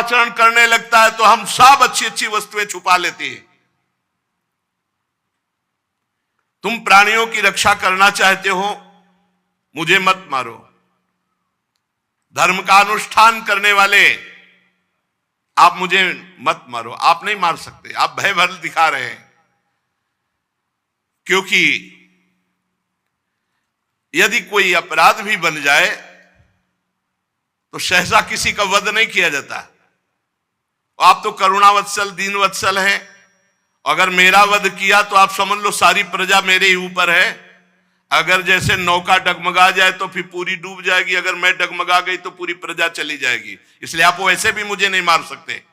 पापाचरण करने लगता है तो हम सब अच्छी अच्छी वस्तुएं छुपा लेते हैं। तुम प्राणियों की रक्षा करना चाहते हो, मुझे मत मारो। धर्म का अनुष्ठान करने वाले, आप मुझे मत मारो। आप नहीं मार सकते, आप भय भर दिखा रहे हैं। क्योंकि यदि कोई अपराध भी बन जाए तो सहसा किसी का वध नहीं किया जाता। आप तो करुणावत्सल, दीनवत्सल हैं। अगर मेरा वध किया तो आप समझ लो सारी प्रजा मेरे ही ऊपर है। अगर जैसे नौका डगमगा जाए तो फिर पूरी डूब जाएगी, अगर मैं डगमगा गई तो पूरी प्रजा चली जाएगी। इसलिए आप वैसे भी मुझे नहीं मार सकते।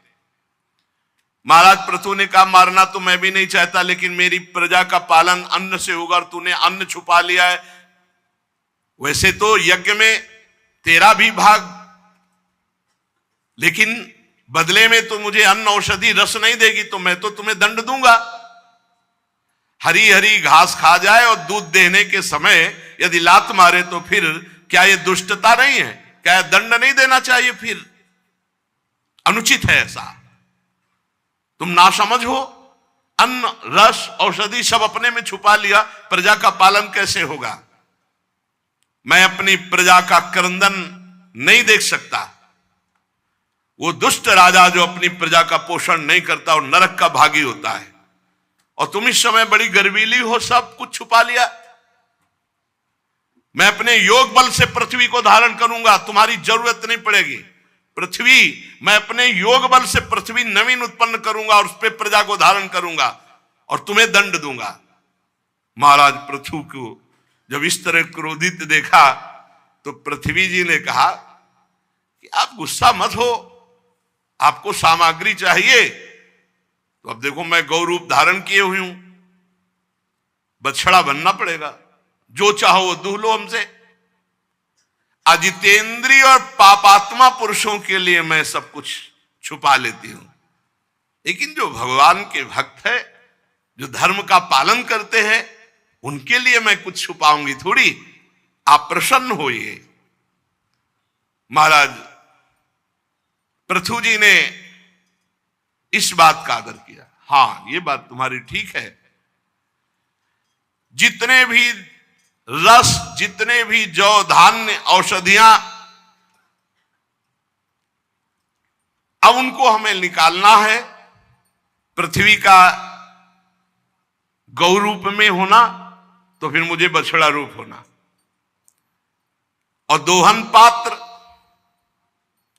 महाराज पृथु ने कहा, मारना तो मैं भी नहीं चाहता, लेकिन मेरी प्रजा का पालन अन्न से होगा और तूने अन्न छुपा लिया है। वैसे तो यज्ञ में तेरा भी भाग, लेकिन बदले में तो मुझे अन्न औषधि रस नहीं देगी, तो मैं तो तुम्हें दंड दूंगा। हरी हरी घास खा जाए और दूध देने के समय यदि लात मारे तो फिर क्या ये दुष्टता नहीं है? क्या दंड नहीं देना चाहिए? फिर अनुचित है ऐसा। तुम नासमझ हो। अन्न, रस, औषधि सब अपने में छुपा लिया, प्रजा का पालन कैसे होगा? मैं अपनी प्रजा का क्रंदन नहीं देख सकता। वो दुष्ट राजा जो अपनी प्रजा का पोषण नहीं करता और नरक का भागी होता है। और तुम इस समय बड़ी गर्वीली हो, सब कुछ छुपा लिया। मैं अपने योग बल से पृथ्वी को धारण करूंगा, तुम्हारी जरूरत नहीं पड़ेगी। पृथ्वी, मैं अपने योग बल से पृथ्वी नवीन उत्पन्न करूंगा और उस पर प्रजा को धारण करूंगा और तुम्हें दंड दूंगा। महाराज पृथु को जब इस तरह क्रोधित देखा तो पृथ्वी जी ने कहा कि आप गुस्सा मत हो, आपको सामग्री चाहिए तो अब देखो मैं गौ रूप धारण किए हुई हूं, बछड़ा बनना पड़ेगा, जो चाहो वो दूह लो हमसे। अजितेंद्रिय और पापात्मा पुरुषों के लिए मैं सब कुछ छुपा लेती हूं, लेकिन जो भगवान के भक्त है, जो धर्म का पालन करते हैं, उनके लिए मैं कुछ छुपाऊंगी थोड़ी। आप प्रसन्न होइए। महाराज पृथु जी ने इस बात का आदर किया। हां, ये बात तुम्हारी ठीक है। जितने भी रस, जितने भी जौ, धान्य, औषधियां, अब उनको हमें निकालना है। पृथ्वी का गौ रूप में होना तो फिर मुझे बछड़ा रूप होना, और दोहन पात्र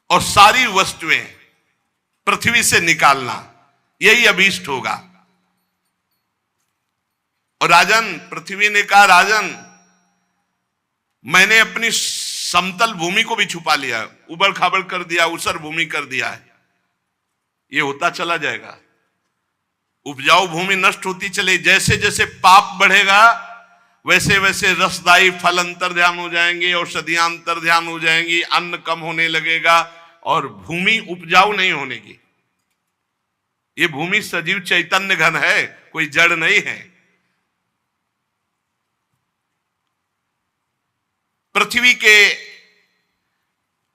और सारी वस्तुएं पृथ्वी से निकालना, यही अभीष्ट होगा। और राजन, पृथ्वी ने कहा, राजन मैंने अपनी समतल भूमि को भी छुपा लिया, उबड़ खाबड़ कर दिया, ऊसर भूमि कर दिया है। ये होता चला जाएगा। उपजाऊ भूमि नष्ट होती चले, जैसे जैसे पाप बढ़ेगा वैसे वैसे रसदायी फल अंतर्ध्यान हो जाएंगे, औषधियां अंतर्ध्यान हो जाएंगी, अन्न कम होने लगेगा और भूमि उपजाऊ नहीं होनेगी। ये भूमि सजीव चैतन्य घन है, कोई जड़ नहीं है। पृथ्वी के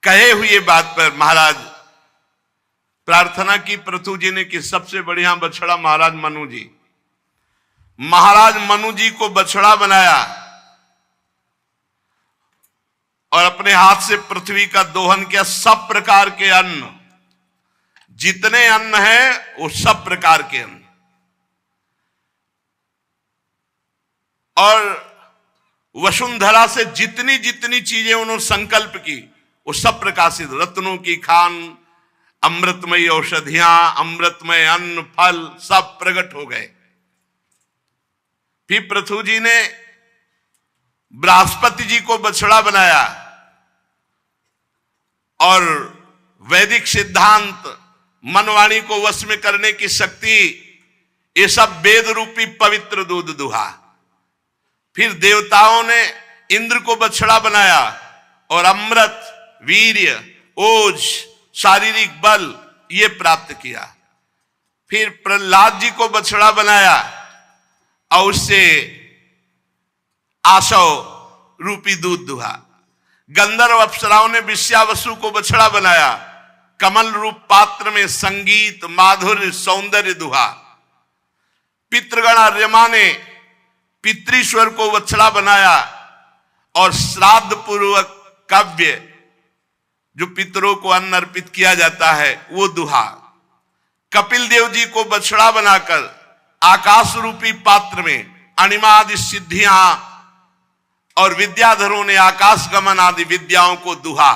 कहे हुए बात पर महाराज प्रार्थना की पृथु जी ने कि सबसे बढ़िया बछड़ा महाराज मनु जी। महाराज मनु जी को बछड़ा बनाया और अपने हाथ से पृथ्वी का दोहन किया। सब प्रकार के अन्न, जितने अन्न है वो सब प्रकार के अन्न, और वसुंधरा से जितनी जितनी चीजें उन्होंने संकल्प की वो सब प्रकाशित। रत्नों की खान, अमृतमयी औषधियां, अमृतमय अन्न, फल सब प्रकट हो गए। फिर पृथु जी ने बृहस्पति जी को बछड़ा बनाया और वैदिक सिद्धांत, मनवाणी को वश में करने की शक्ति, ये सब वेद रूपी पवित्र दूध दुहा। फिर देवताओं ने इंद्र को बछड़ा बनाया और अमृत, वीर्य, ओज, शारीरिक बल ये प्राप्त किया। फिर प्रहलाद जी को बछड़ा बनाया और उससे आशव रूपी दूध दुहा। गंधर्व अप्सराओं ने विश्यावसु को बछड़ा बनाया कमल रूप पात्र में संगीत माधुर्य सौंदर्य दुहा। पितृगण आर्यमा ने पितृश्वर को वत्सला बनाया और श्राद्ध पूर्वक काव्य जो पितरों को अन्न अर्पित किया जाता है वो दुहा। कपिल देव जी को बछड़ा बनाकर आकाश रूपी पात्र में अणिमा आदि सिद्धियां और विद्याधरों ने आकाश गमन आदि विद्याओं को दुहा।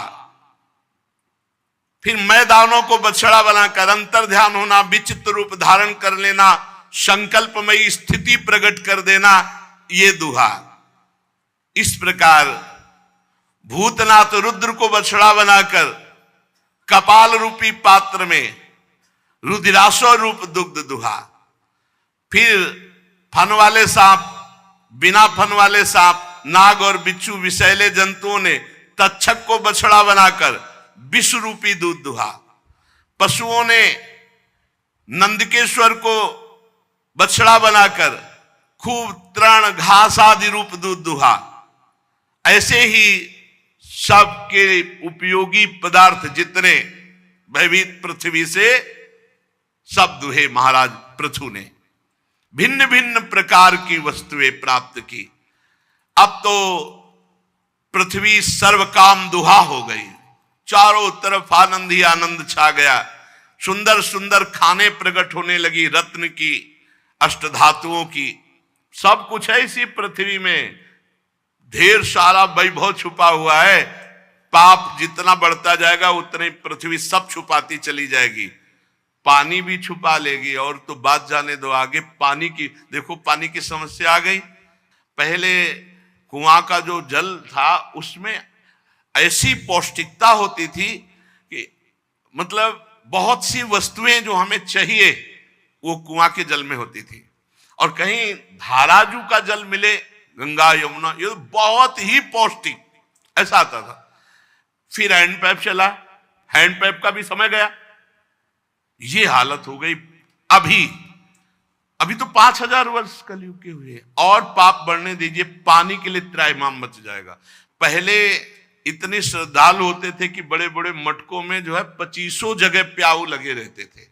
फिर मैदानों को बछड़ा बनाकर अंतर ध्यान होना, विचित्र रूप धारण कर लेना, संकल्पमयी स्थिति प्रकट कर देना, ये दुहा। इस प्रकार भूतनाथ रुद्र को बछड़ा बनाकर कपाल रूपी पात्र में रुद्रासो रूप दुग्ध दुहा। फिर फन वाले सांप, बिना फन वाले सांप, नाग और बिच्छू विषैले जंतुओं ने तक्षक को बछड़ा बनाकर विष रूपी दूध दुहा। पशुओं ने नंदकेश्वर को बछड़ा बनाकर खूब तृण घास आदि रूप दूध दुहा। ऐसे ही सबके उपयोगी पदार्थ जितने भयभीत पृथ्वी से सब दुहे महाराज पृथु ने। भिन्न भिन्न प्रकार की वस्तुएं प्राप्त की। अब तो पृथ्वी सर्वकाम दुहा हो गई, चारों तरफ आनंद ही आनंद छा गया। सुंदर सुंदर खाने प्रकट होने लगी, रत्न की, अष्टधातुओं की, सब कुछ है इसी पृथ्वी में। ढेर सारा वैभव छुपा हुआ है। पाप जितना बढ़ता जाएगा उतनी पृथ्वी सब छुपाती चली जाएगी। पानी भी छुपा लेगी। और तो बात जाने दो आगे, पानी की देखो, पानी की समस्या आ गई। पहले कुआं का जो जल था उसमें ऐसी पौष्टिकता होती थी कि मतलब बहुत सी वस्तुएं जो हमें चाहिए वो कुआं के जल में होती थी। और कहीं धाराजू का जल मिले, गंगा यमुना, ये बहुत ही पौष्टिक ऐसा आता था। फिर हैंडपैप चला, हैंडपैप का भी समय गया, ये हालत हो गई। अभी तो 5000 वर्ष कलयुग के हुए और पाप बढ़ने दीजिए, पानी के लिए त्राहिमाम मच जाएगा। पहले इतने श्रद्धालु होते थे कि बड़े बड़े मटकों में जो है 25 जगह प्याऊ लगे रहते थे।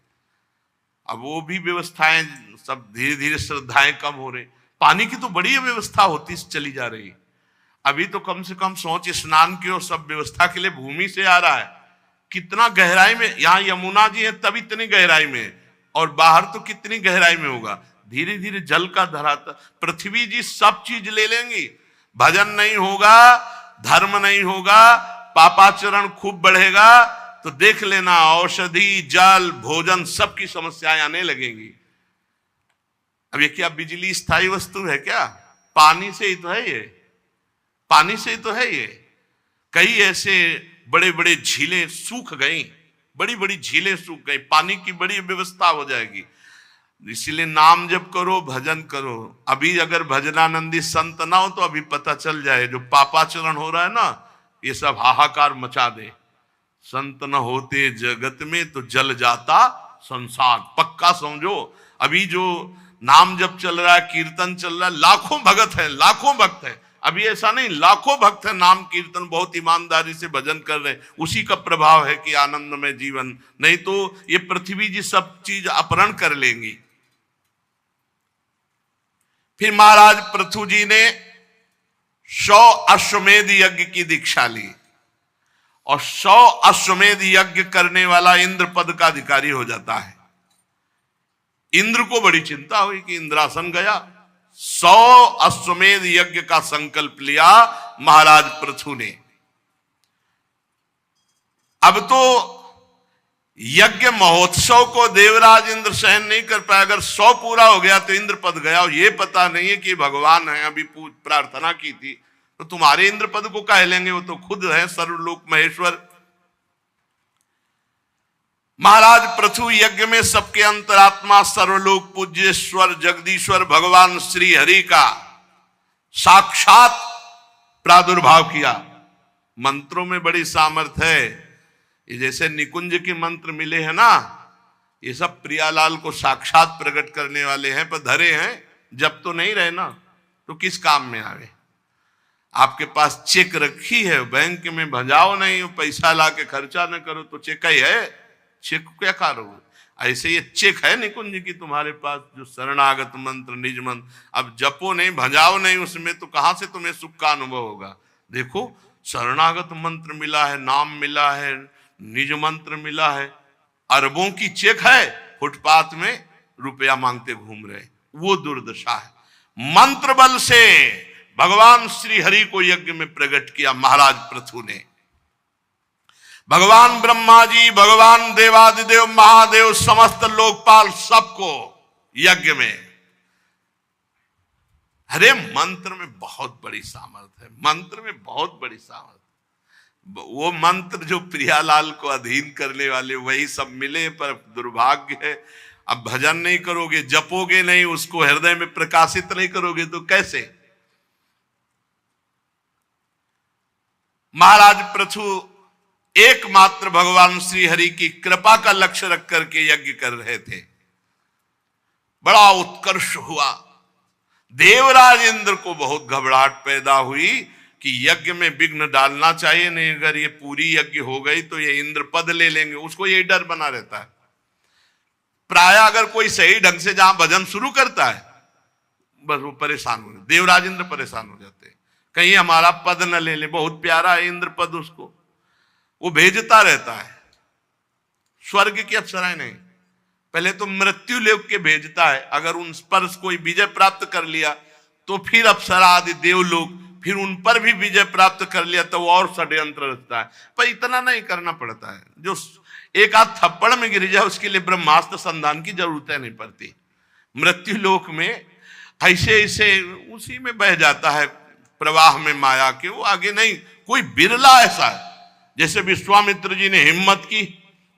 अब वो भी व्यवस्थाएं सब धीरे धीरे श्रद्धाएं कम हो रही। पानी की तो बड़ी व्यवस्था होती चली जा रही। अभी तो कम से कम सोच स्नान की और सब व्यवस्था के लिए भूमि से आ रहा है। कितना गहराई में, यहाँ यमुना जी है तब इतनी गहराई में, और बाहर तो कितनी गहराई में होगा। धीरे धीरे जल का धराता, पृथ्वी जी सब चीज ले लेंगी। भजन नहीं होगा, धर्म नहीं होगा, पापाचरण खूब बढ़ेगा तो देख लेना औषधि, जल, भोजन सबकी समस्याएं आने लगेंगी। अब ये क्या बिजली स्थायी वस्तु है क्या? पानी से ही तो है ये, पानी से ही तो है ये। कई ऐसे बड़े बड़े झीलें सूख गई, बड़ी बड़ी झीलें सूख गई, पानी की बड़ी व्यवस्था हो जाएगी। इसीलिए नाम जप करो, भजन करो। अभी अगर भजनानंदी संत ना हो तो अभी पता चल जाए जो पापाचरण हो रहा है ना, ये सब हाहाकार मचा दे। संत न होते जगत में तो जल जाता संसार, पक्का समझो। अभी जो नाम जप चल रहा है, कीर्तन चल रहा है, लाखों भगत है, लाखों भक्त है। अभी ऐसा नहीं, लाखों भक्त है, नाम कीर्तन बहुत ईमानदारी से भजन कर रहे हैं। उसी का प्रभाव है कि आनंद में जीवन, नहीं तो ये पृथ्वी जी सब चीज अपहरण कर लेंगी। फिर महाराज पृथु जी ने 100 अश्वमेध यज्ञ की दीक्षा ली और 100 अश्वमेध यज्ञ करने वाला इंद्र पद का अधिकारी हो जाता है। इंद्र को बड़ी चिंता हुई कि इंद्रासन गया। 100 अश्वमेध यज्ञ का संकल्प लिया महाराज पृथु ने। अब तो यज्ञ महोत्सव को देवराज इंद्र सहन नहीं कर पाया। अगर 100 पूरा हो गया तो इंद्र पद गया, और ये पता नहीं है कि भगवान है। अभी प्रार्थना की थी तो तुम्हारे इंद्र पद को कह लेंगे, वो तो खुद है सर्वलोक महेश्वर। महाराज पृथु यज्ञ में सबके अंतरात्मा सर्वलोक पूज्येश्वर जगदीश्वर भगवान श्री हरि का साक्षात प्रादुर्भाव किया। मंत्रों में बड़ी सामर्थ्य है। ये जैसे निकुंज के मंत्र मिले हैं ना, ये सब प्रियालाल को साक्षात प्रकट करने वाले हैं, पर धरे हैं। जब तो नहीं रहे ना तो किस काम में आवे। आपके पास चेक रखी है, बैंक में भजाओ नहीं, पैसा ला के खर्चा न करो तो चेक ही है, चेक क्या करोगे? ऐसे ये चेक है निकुंज की तुम्हारे पास, जो शरणागत मंत्र निज मंत्र, अब जपो नहीं भजाओ नहीं उसमें, तो कहां से तुम्हें सुख का अनुभव होगा? देखो शरणागत मंत्र मिला है, नाम मिला है, निज मंत्र मिला है, अरबों की चेक है, फुटपाथ में रुपया मांगते घूम रहे, वो दुर्दशा है। मंत्र बल से भगवान श्री हरि को यज्ञ में प्रकट किया महाराज पृथु ने। भगवान ब्रह्मा जी, भगवान देवादिदेव महादेव, समस्त लोकपाल सबको यज्ञ में। अरे मंत्र में बहुत बड़ी सामर्थ्य है, मंत्र में बहुत बड़ी सामर्थ्य। वो मंत्र जो प्रियालाल को अधीन करने वाले वही सब मिले, पर दुर्भाग्य है अब भजन नहीं करोगे, जपोगे नहीं, उसको हृदय में प्रकाशित नहीं करोगे तो कैसे? महाराज पृथु एकमात्र भगवान श्री हरि की कृपा का लक्ष्य रख करके यज्ञ कर रहे थे। बड़ा उत्कर्ष हुआ। देवराज इंद्र को बहुत घबराहट पैदा हुई कि यज्ञ में विघ्न डालना चाहिए, नहीं अगर ये पूरी यज्ञ हो गई तो ये इंद्र पद ले लेंगे, उसको यही डर बना रहता है। प्राय अगर कोई सही ढंग से जहां भजन शुरू करता है बस वो परेशान हो जाते, देवराज इंद्र परेशान हो जाते, कहीं हमारा पद न ले ले। बहुत प्यारा है इंद्र पद, उसको वो भेजता रहता है। स्वर्ग की अप्सराएं नहीं, पहले तो मृत्यु लोक के भेजता है, अगर उन पर कोई विजय प्राप्त कर लिया तो फिर अप्सरा आदि देवलोक, फिर उन पर भी विजय प्राप्त कर लिया तो वो और षड्यंत्र रचता है। पर इतना नहीं करना पड़ता है, जो एक आध थप्पड़ में गिर जाए उसके लिए ब्रह्मास्त्र संधान की जरूरत नहीं पड़ती। मृत्यु लोक में ऐसे ऐसे उसी में बह जाता है प्रवाह में माया के, वो आगे नहीं। कोई बिरला ऐसा है, जैसे विश्वामित्र जी ने हिम्मत की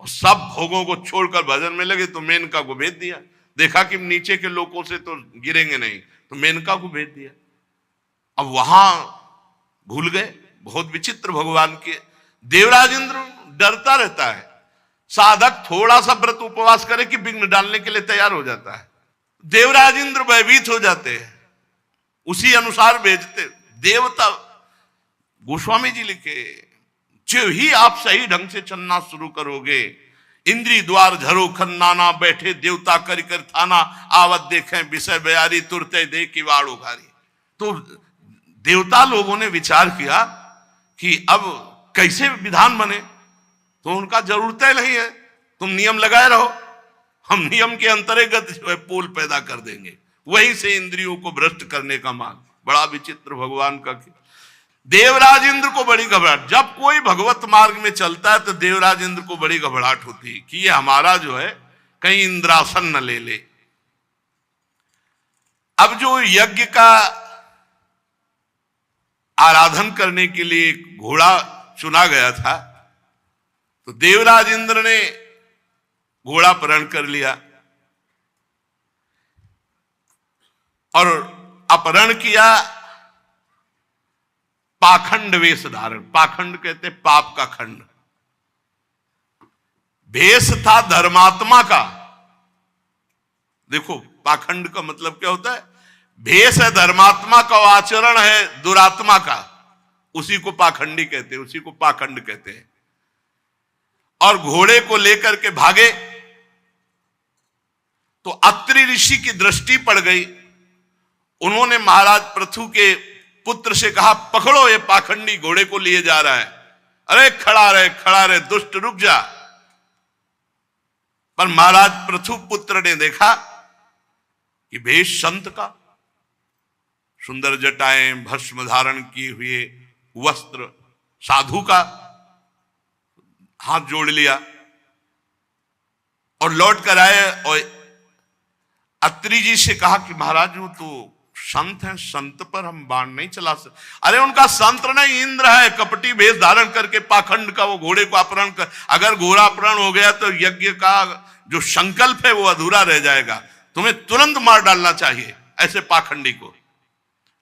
और सब भोगों को छोड़कर भजन में लगे तो मेनका को भेज दिया। देखा कि नीचे के लोगों से तो गिरेंगे नहीं, तो मेनका को भेज दिया। अब वहां भूल गए, बहुत विचित्र भगवान के। देवराज इंद्र डरता रहता है, साधक थोड़ा सा व्रत उपवास करे कि विघ्न डालने के लिए तैयार हो जाता है। देवराज इंद्र भयभीत हो जाते हैं, उसी अनुसार भेजते। देवता गोस्वामी जी लिखे, जो ही आप सही ढंग से चलना शुरू करोगे, इंद्री द्वार झरो खन्नाना, बैठे देवता कर कर थाना, आवत देखें विषय बयारी, तुरते दे की वाड़ उघारी। तो देवता लोगों ने विचार किया कि अब कैसे विधान बने, तो उनका जरूरत नहीं है, तुम नियम लगाए रहो, हम नियम के अंतर्गत जो है पोल पैदा कर देंगे, वहीं से इंद्रियों को भ्रष्ट करने का मार्ग। बड़ा विचित्र भगवान का। देवराज इंद्र को बड़ी घबराहट, जब कोई भगवत मार्ग में चलता है तो देवराज इंद्र को बड़ी घबराहट होती है कि ये हमारा जो है कहीं इंद्रासन न ले ले। अब जो यज्ञ का आराधन करने के लिए घोड़ा चुना गया था, तो देवराज इंद्र ने घोड़ा अपहरण कर लिया और अपहरण किया पाखंड वेश धारण। पाखंड कहते पाप का खंड। वेश था धर्मात्मा का। देखो पाखंड का मतलब क्या होता है? भेष है धर्मात्मा का, आचरण है दुरात्मा का, उसी को पाखंडी कहते हैं, उसी को पाखंड कहते हैं। और घोड़े को लेकर के भागे तो अत्रि ऋषि की दृष्टि पड़ गई। उन्होंने महाराज पृथु के पुत्र से कहा, पकड़ो ये पाखंडी घोड़े को लिए जा रहा है। अरे खड़ा रहे दुष्ट रुक जा। पर महाराज पृथु पुत्र ने देखा कि भेष संत का, सुंदर जटाएं, भस्म धारण किए हुए वस्त्र, साधु का, हाथ जोड़ लिया और लौट कर आए और अत्रि जी से कहा कि महाराज वो तो संत हैं, संत पर हम बाण नहीं चला सकते। अरे उनका संत नहीं इंद्र है, कपटी भेष धारण करके पाखंड का वो घोड़े को अपहरण कर, अगर घोड़ा अपहरण हो गया तो यज्ञ का जो संकल्प है वो अधूरा रह जाएगा, तुम्हें तुरंत मार डालना चाहिए ऐसे पाखंडी को।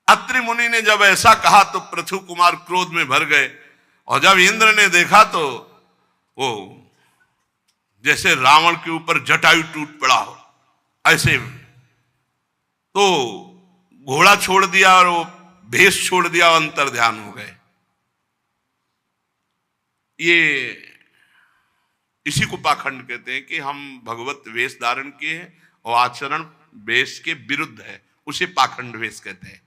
अत्रि मुनि ने जब ऐसा कहा तो पृथु कुमार क्रोध में भर गए और जब इंद्र ने देखा तो वो जैसे रावण के ऊपर जटायु टूट पड़ा हो ऐसे, तो घोड़ा छोड़ दिया और वो भेष छोड़ दिया और अंतर ध्यान हो गए। ये इसी को पाखंड कहते हैं कि हम भगवत वेश धारण किए हैं और आचरण वेश के विरुद्ध है, उसे पाखंड वेश कहते हैं।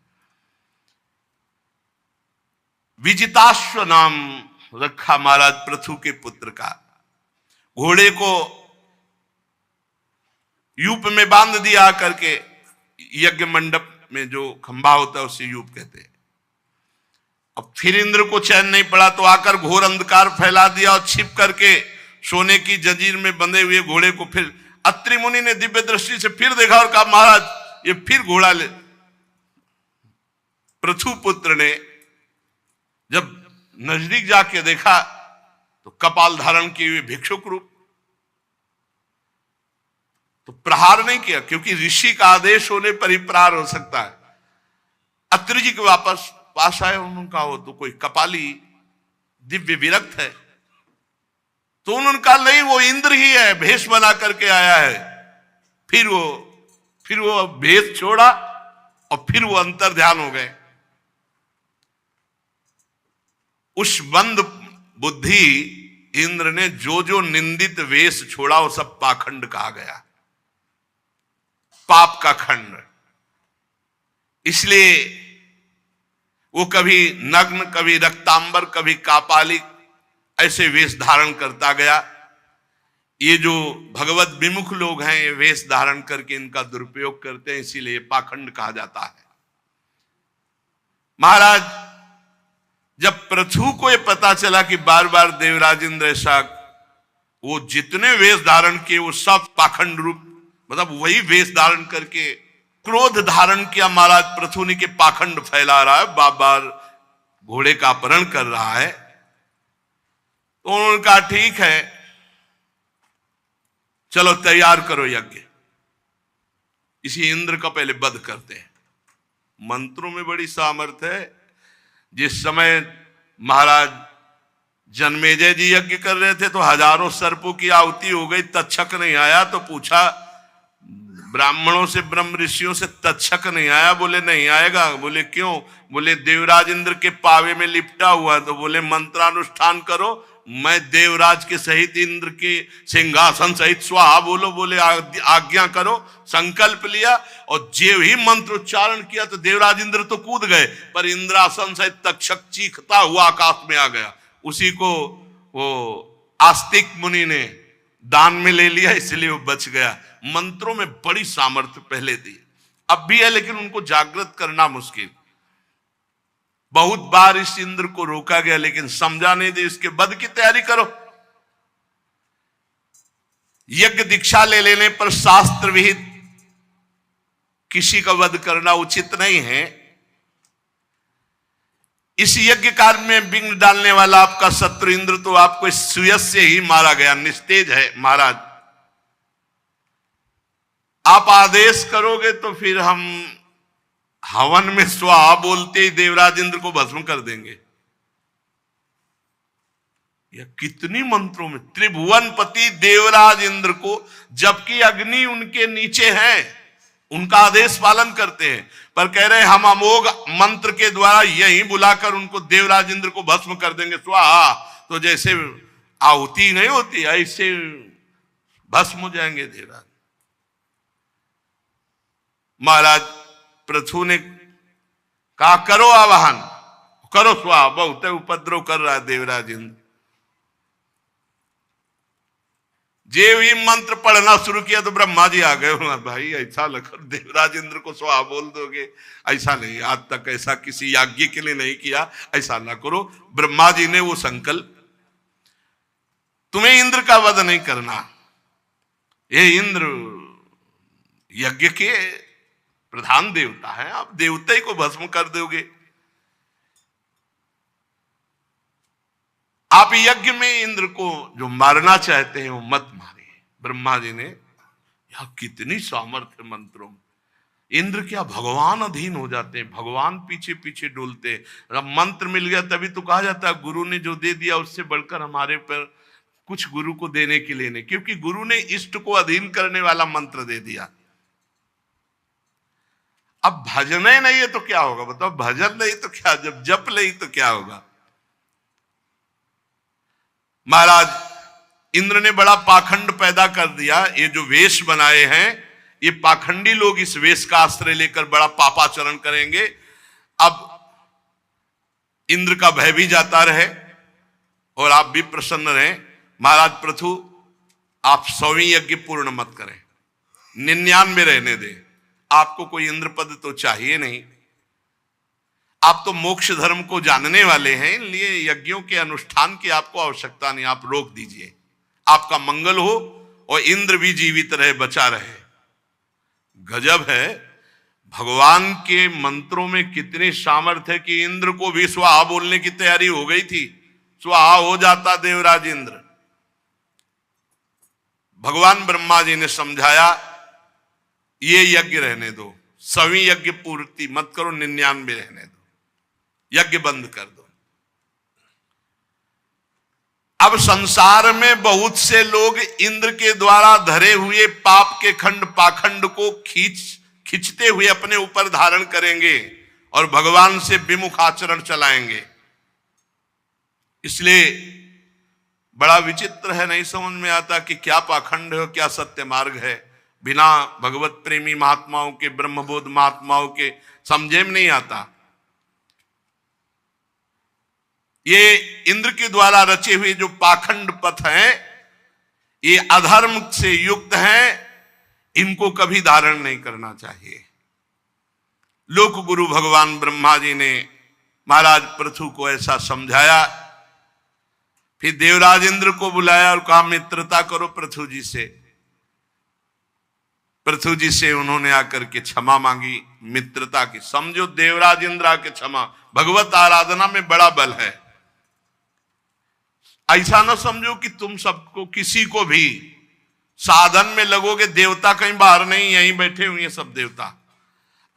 विजिताश्व नाम रखा महाराज पृथु के पुत्र का। घोड़े को यूप में बांध दिया करके, यज्ञ मंडप में जो खंभा होता है उसे यूप कहते हैं। अब फिर इंद्र को चैन नहीं पड़ा तो आकर घोर अंधकार फैला दिया और छिप करके सोने की जंजीर में बंधे हुए घोड़े को फिर अत्रि मुनि ने दिव्य दृष्टि से फिर देखा और कहा महाराज ये फिर घोड़ा ले। पृथु पुत्र ने जब नजदीक जाके देखा तो कपाल धारण किए हुए भिक्षुक रूप, तो प्रहार नहीं किया क्योंकि ऋषि का आदेश होने पर ही प्रहार हो सकता है। अत्रि जी के वापस पास आए, उन्होंने कहा वो तो कोई कपाली दिव्य विरक्त है, तो उन्होंने कहा नहीं वो इंद्र ही है, भेष बना करके आया है। फिर वो भेष छोड़ा और फिर वो अंतर ध्यान हो गए। उस बंद बुद्धि इंद्र ने जो जो निंदित वेश छोड़ा वो सब पाखंड कहा गया, पाप का खंड। इसलिए वो कभी नग्न, कभी रक्तांबर, कभी कापालिक ऐसे वेश धारण करता गया। ये जो भगवत विमुख लोग हैं ये वेश धारण करके इनका दुरुपयोग करते हैं, इसीलिए पाखंड कहा जाता है। महाराज जब पृथु को ये पता चला कि बार बार देवराज इंद्र ऐसा, वो जितने वेश धारण किए वो सब पाखंड रूप, मतलब वही वेश धारण करके क्रोध धारण किया महाराज पृथु ने के पाखंड फैला रहा है, बार बार घोड़े का अपहरण कर रहा है। तो उन्होंने कहा ठीक है चलो तैयार करो यज्ञ, इसी इंद्र का पहले वध करते हैं। मंत्रों में बड़ी सामर्थ्य है। जिस समय महाराज जन्मेजय जी यज्ञ कर रहे थे तो हजारों सर्पों की आहुति हो गई, तक्षक नहीं आया। तो पूछा ब्राह्मणों से, ब्रह्म ऋषियों से, तक्षक नहीं आया? बोले नहीं आएगा। बोले क्यों? बोले देवराज इंद्र के पावे में लिपटा हुआ। तो बोले मंत्रानुष्ठान करो, मैं देवराज के सहित इंद्र के सिंहासन सहित स्वाहा बोलो। बोले आज्ञा करो। संकल्प लिया और जेव ही मंत्र उच्चारण किया तो देवराज इंद्र तो कूद गए, पर इंद्रासन सहित तक्षक चीखता हुआ आकाश में आ गया। उसी को वो आस्तिक मुनि ने दान में ले लिया, इसलिए वो बच गया। मंत्रों में बड़ी सामर्थ्य पहले थी, अब भी है, लेकिन उनको जागृत करना मुश्किल। बहुत बार इस इंद्र को रोका गया लेकिन समझा नहीं दे, इसके वध की तैयारी करो। यज्ञ दीक्षा ले लेने पर शास्त्र विहित किसी का वध करना उचित नहीं है। इस यज्ञ कार्य में विघ्न डालने वाला आपका शत्रु इंद्र तो आपको इस सुयस से ही मारा गया, निस्तेज है। महाराज आप आदेश करोगे तो फिर हम हवन में स्वाहा बोलते ही देवराज इंद्र को भस्म कर देंगे। यह कितनी मंत्रों में त्रिभुवनपति देवराज इंद्र को, जबकि अग्नि उनके नीचे है, उनका आदेश पालन करते हैं, पर कह रहे हैं हम अमोघ मंत्र के द्वारा यही बुलाकर उनको देवराज इंद्र को भस्म कर देंगे स्वाहा। तो जैसे आहुति नहीं होती ऐसे भस्म हो जाएंगे देवराज। महाराज पृथु ने कहा करो आवाहन, करो स्वाहा। बहुत उपद्रव कर रहा है देवराज इंद्र। जेव ही मंत्र पढ़ना शुरू किया तो ब्रह्मा जी आ गए। भाई ऐसा लखन देवराज इंद्र को स्वाहा बोल दोगे? ऐसा नहीं, आज तक ऐसा किसी याज्ञ के लिए नहीं किया, ऐसा ना करो। ब्रह्मा जी ने वो संकल्प, तुम्हें इंद्र का वध नहीं करना, ये इंद्र यज्ञ के प्रधान देवता है, आप देवता ही को भस्म कर दोगे। आप यज्ञ में इंद्र को जो मारना चाहते हैं वो मत मारिए। ब्रह्मा जी ने, यह कितनी सामर्थ्य मंत्रों में। इंद्र क्या भगवान अधीन हो जाते हैं, भगवान पीछे पीछे डोलते हैं। अब मंत्र मिल गया तभी तो कहा जाता है गुरु ने जो दे दिया उससे बढ़कर हमारे पर कुछ गुरु को देने के लिए नहीं, क्योंकि गुरु ने इष्ट को अधीन करने वाला मंत्र दे दिया। अब भजन ही नहीं है तो क्या होगा बताओ? भजन नहीं तो क्या, जब जप नहीं तो क्या होगा? महाराज इंद्र ने बड़ा पाखंड पैदा कर दिया। ये जो वेश बनाए हैं, ये पाखंडी लोग इस वेश का आश्रय लेकर बड़ा पापाचरण करेंगे। अब इंद्र का भय भी जाता रहे और आप भी प्रसन्न रहें। महाराज पृथु, आप 100वीं यज्ञ पूर्ण मत करें, 99 रहने दें। आपको कोई इंद्र पद तो चाहिए नहीं, आप तो मोक्ष धर्म को जानने वाले हैं, इसलिए यज्ञों के अनुष्ठान की आपको आवश्यकता नहीं, आप रोक दीजिए। आपका मंगल हो और इंद्र भी जीवित रहे, बचा रहे। गजब है, भगवान के मंत्रों में कितनी सामर्थ्य है कि इंद्र को भी स्वाहा बोलने की तैयारी हो गई थी। स्वाहा हो जाता देवराज इंद्र। भगवान ब्रह्मा जी ने समझाया, ये यज्ञ रहने दो, 100वीं यज्ञ पूर्ति मत करो, 99 रहने दो, यज्ञ बंद कर दो। अब संसार में बहुत से लोग इंद्र के द्वारा धरे हुए पाप के खंड पाखंड को खींचते हुए अपने ऊपर धारण करेंगे और भगवान से विमुख आचरण चलाएंगे। इसलिए बड़ा विचित्र है, नहीं समझ में आता कि क्या पाखंड है, क्या सत्य मार्ग है। बिना भगवत प्रेमी महात्माओं के, ब्रह्मबोध महात्माओं के समझे में नहीं आता। ये इंद्र के द्वारा रचे हुए जो पाखंड पथ हैं, ये अधर्म से युक्त हैं, इनको कभी धारण नहीं करना चाहिए। लोक गुरु भगवान ब्रह्मा जी ने महाराज पृथु को ऐसा समझाया। फिर देवराज इंद्र को बुलाया और कहा, मित्रता करो पृथु जी से। पृथु जी से उन्होंने आकर के क्षमा मांगी, मित्रता की। समझो, देवराज इंद्र आके क्षमा। भगवत आराधना में बड़ा बल है। ऐसा ना समझो कि तुम सबको, किसी को भी साधन में लगोगे, देवता कहीं बाहर नहीं, यहीं बैठे हुए हैं सब देवता।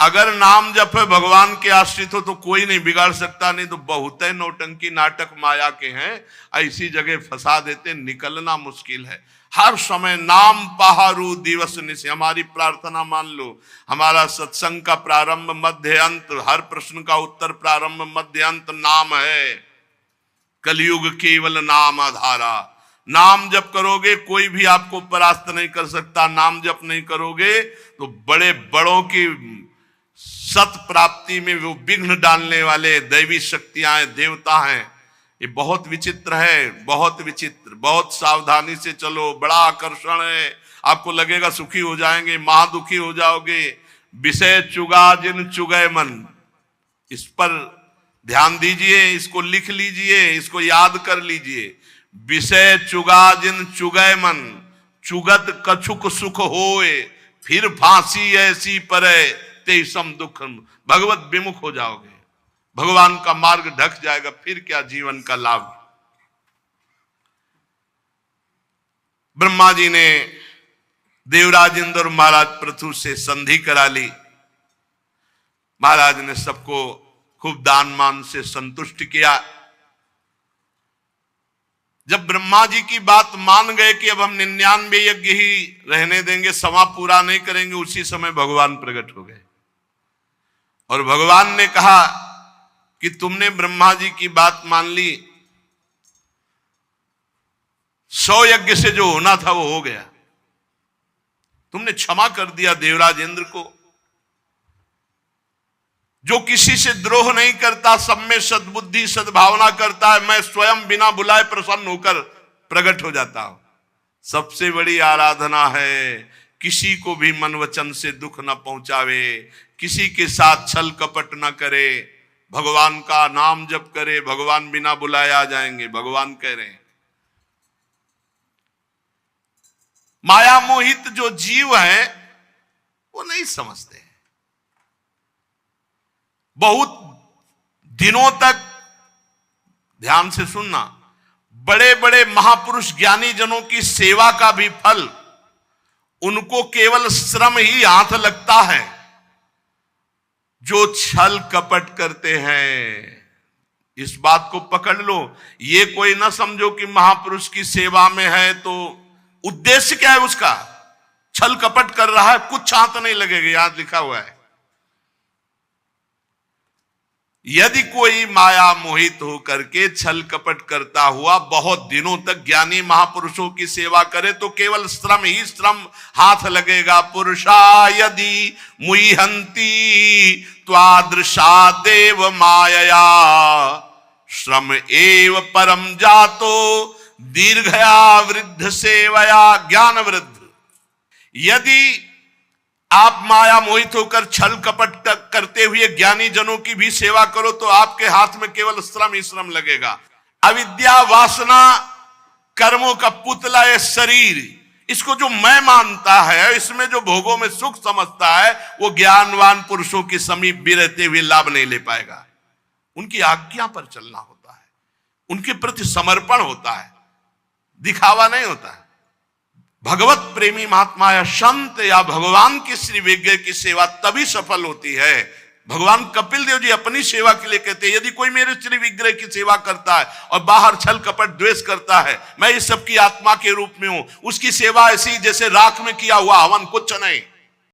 अगर नाम जप है, भगवान के आश्रित हो तो कोई नहीं बिगाड़ सकता। नहीं तो बहुत है नौटंकी नाटक माया के हैं, ऐसी जगह फंसा देते, निकलना मुश्किल है। हर समय नाम पहारू दिवस निशि। हमारी प्रार्थना मान लो, हमारा सत्संग का प्रारंभ मध्य अंत, हर प्रश्न का उत्तर प्रारंभ मध्य अंत नाम है। कलयुग केवल नाम आधारा। नाम जप करोगे, कोई भी आपको परास्त नहीं कर सकता। नाम जप नहीं करोगे तो बड़े बड़ों की सत प्राप्ति में वो विघ्न डालने वाले दैवी शक्तियां, देवता हैं। ये बहुत विचित्र है, बहुत विचित्र। बहुत सावधानी से चलो, बड़ा आकर्षण है। आपको लगेगा सुखी हो जाएंगे, महादुखी हो जाओगे। विषय चुगा जिन चुगय मन, इस पर ध्यान दीजिए, इसको लिख लीजिए, इसको याद कर लीजिए। विषय चुगा जिन चुगय मन, चुगत कछुक सुख होए, फिर फांसी ऐसी परे तेसम दुख। भगवत विमुख हो जाओगे, भगवान का मार्ग ढक जाएगा, फिर क्या जीवन का लाभ। ब्रह्मा जी ने देवराज इंद्र और महाराज पृथु से संधि करा ली। महाराज ने सबको खूब दान मान से संतुष्ट किया। जब ब्रह्मा जी की बात मान गए कि अब हम 99 यज्ञ ही रहने देंगे, समा पूरा नहीं करेंगे, उसी समय भगवान प्रकट हो गए और भगवान ने कहा कि तुमने ब्रह्मा जी की बात मान ली, 100 यज्ञ से जो होना था वो हो गया। तुमने क्षमा कर दिया देवराज इंद्र को। जो किसी से द्रोह नहीं करता, सब में सद्बुद्धि सद्भावना करता है, मैं स्वयं बिना बुलाए प्रसन्न होकर प्रकट हो जाता हूं। सबसे बड़ी आराधना है किसी को भी मन वचन से दुख न पहुंचावे, किसी के साथ छल कपट न करे, भगवान का नाम जप करे, भगवान बिना बुलाए आ जाएंगे। भगवान कह रहे हैं, माया मोहित जो जीव हैं वो नहीं समझते। बहुत दिनों तक ध्यान से सुनना, बड़े बड़े महापुरुष ज्ञानी जनों की सेवा का भी फल उनको केवल श्रम ही हाथ लगता है। जो छल कपट करते हैं, इस बात को पकड़ लो। ये कोई ना समझो कि महापुरुष की सेवा में है तो उद्देश्य क्या है उसका, छल कपट कर रहा है, कुछ हाथ नहीं लगेगा। यहां लिखा हुआ है यदि कोई माया मोहित होकर के छल कपट करता हुआ बहुत दिनों तक ज्ञानी महापुरुषों की सेवा करे तो केवल श्रम ही श्रम हाथ लगेगा। पुरुषा यदि मुह्यंती त्वादृशा देव मायया श्रम एव परम जातो दीर्घया वृद्ध सेवया ज्ञान वृद्ध। यदि आप माया मोहित होकर छल कपट करते हुए ज्ञानी जनों की भी सेवा करो तो आपके हाथ में केवल श्रम ही श्रम लगेगा। अविद्या वासना कर्मों का पुतला है शरीर, इसको जो मैं मानता है, इसमें जो भोगों में सुख समझता है, वो ज्ञानवान पुरुषों के समीप भी रहते हुए लाभ नहीं ले पाएगा। उनकी आज्ञा पर चलना होता है, उनके प्रति समर्पण होता है, दिखावा नहीं होता है। भगवत प्रेमी महात्मा या संत या भगवान की श्री विग्रह की सेवा तभी सफल होती है। भगवान कपिल देव जी अपनी सेवा के लिए कहते हैं, यदि कोई मेरे श्री विग्रह की सेवा करता है और बाहर छल कपट द्वेष करता है, मैं इस सबकी आत्मा के रूप में हूं, उसकी सेवा ऐसी जैसे राख में किया हुआ हवन, कुछ नहीं।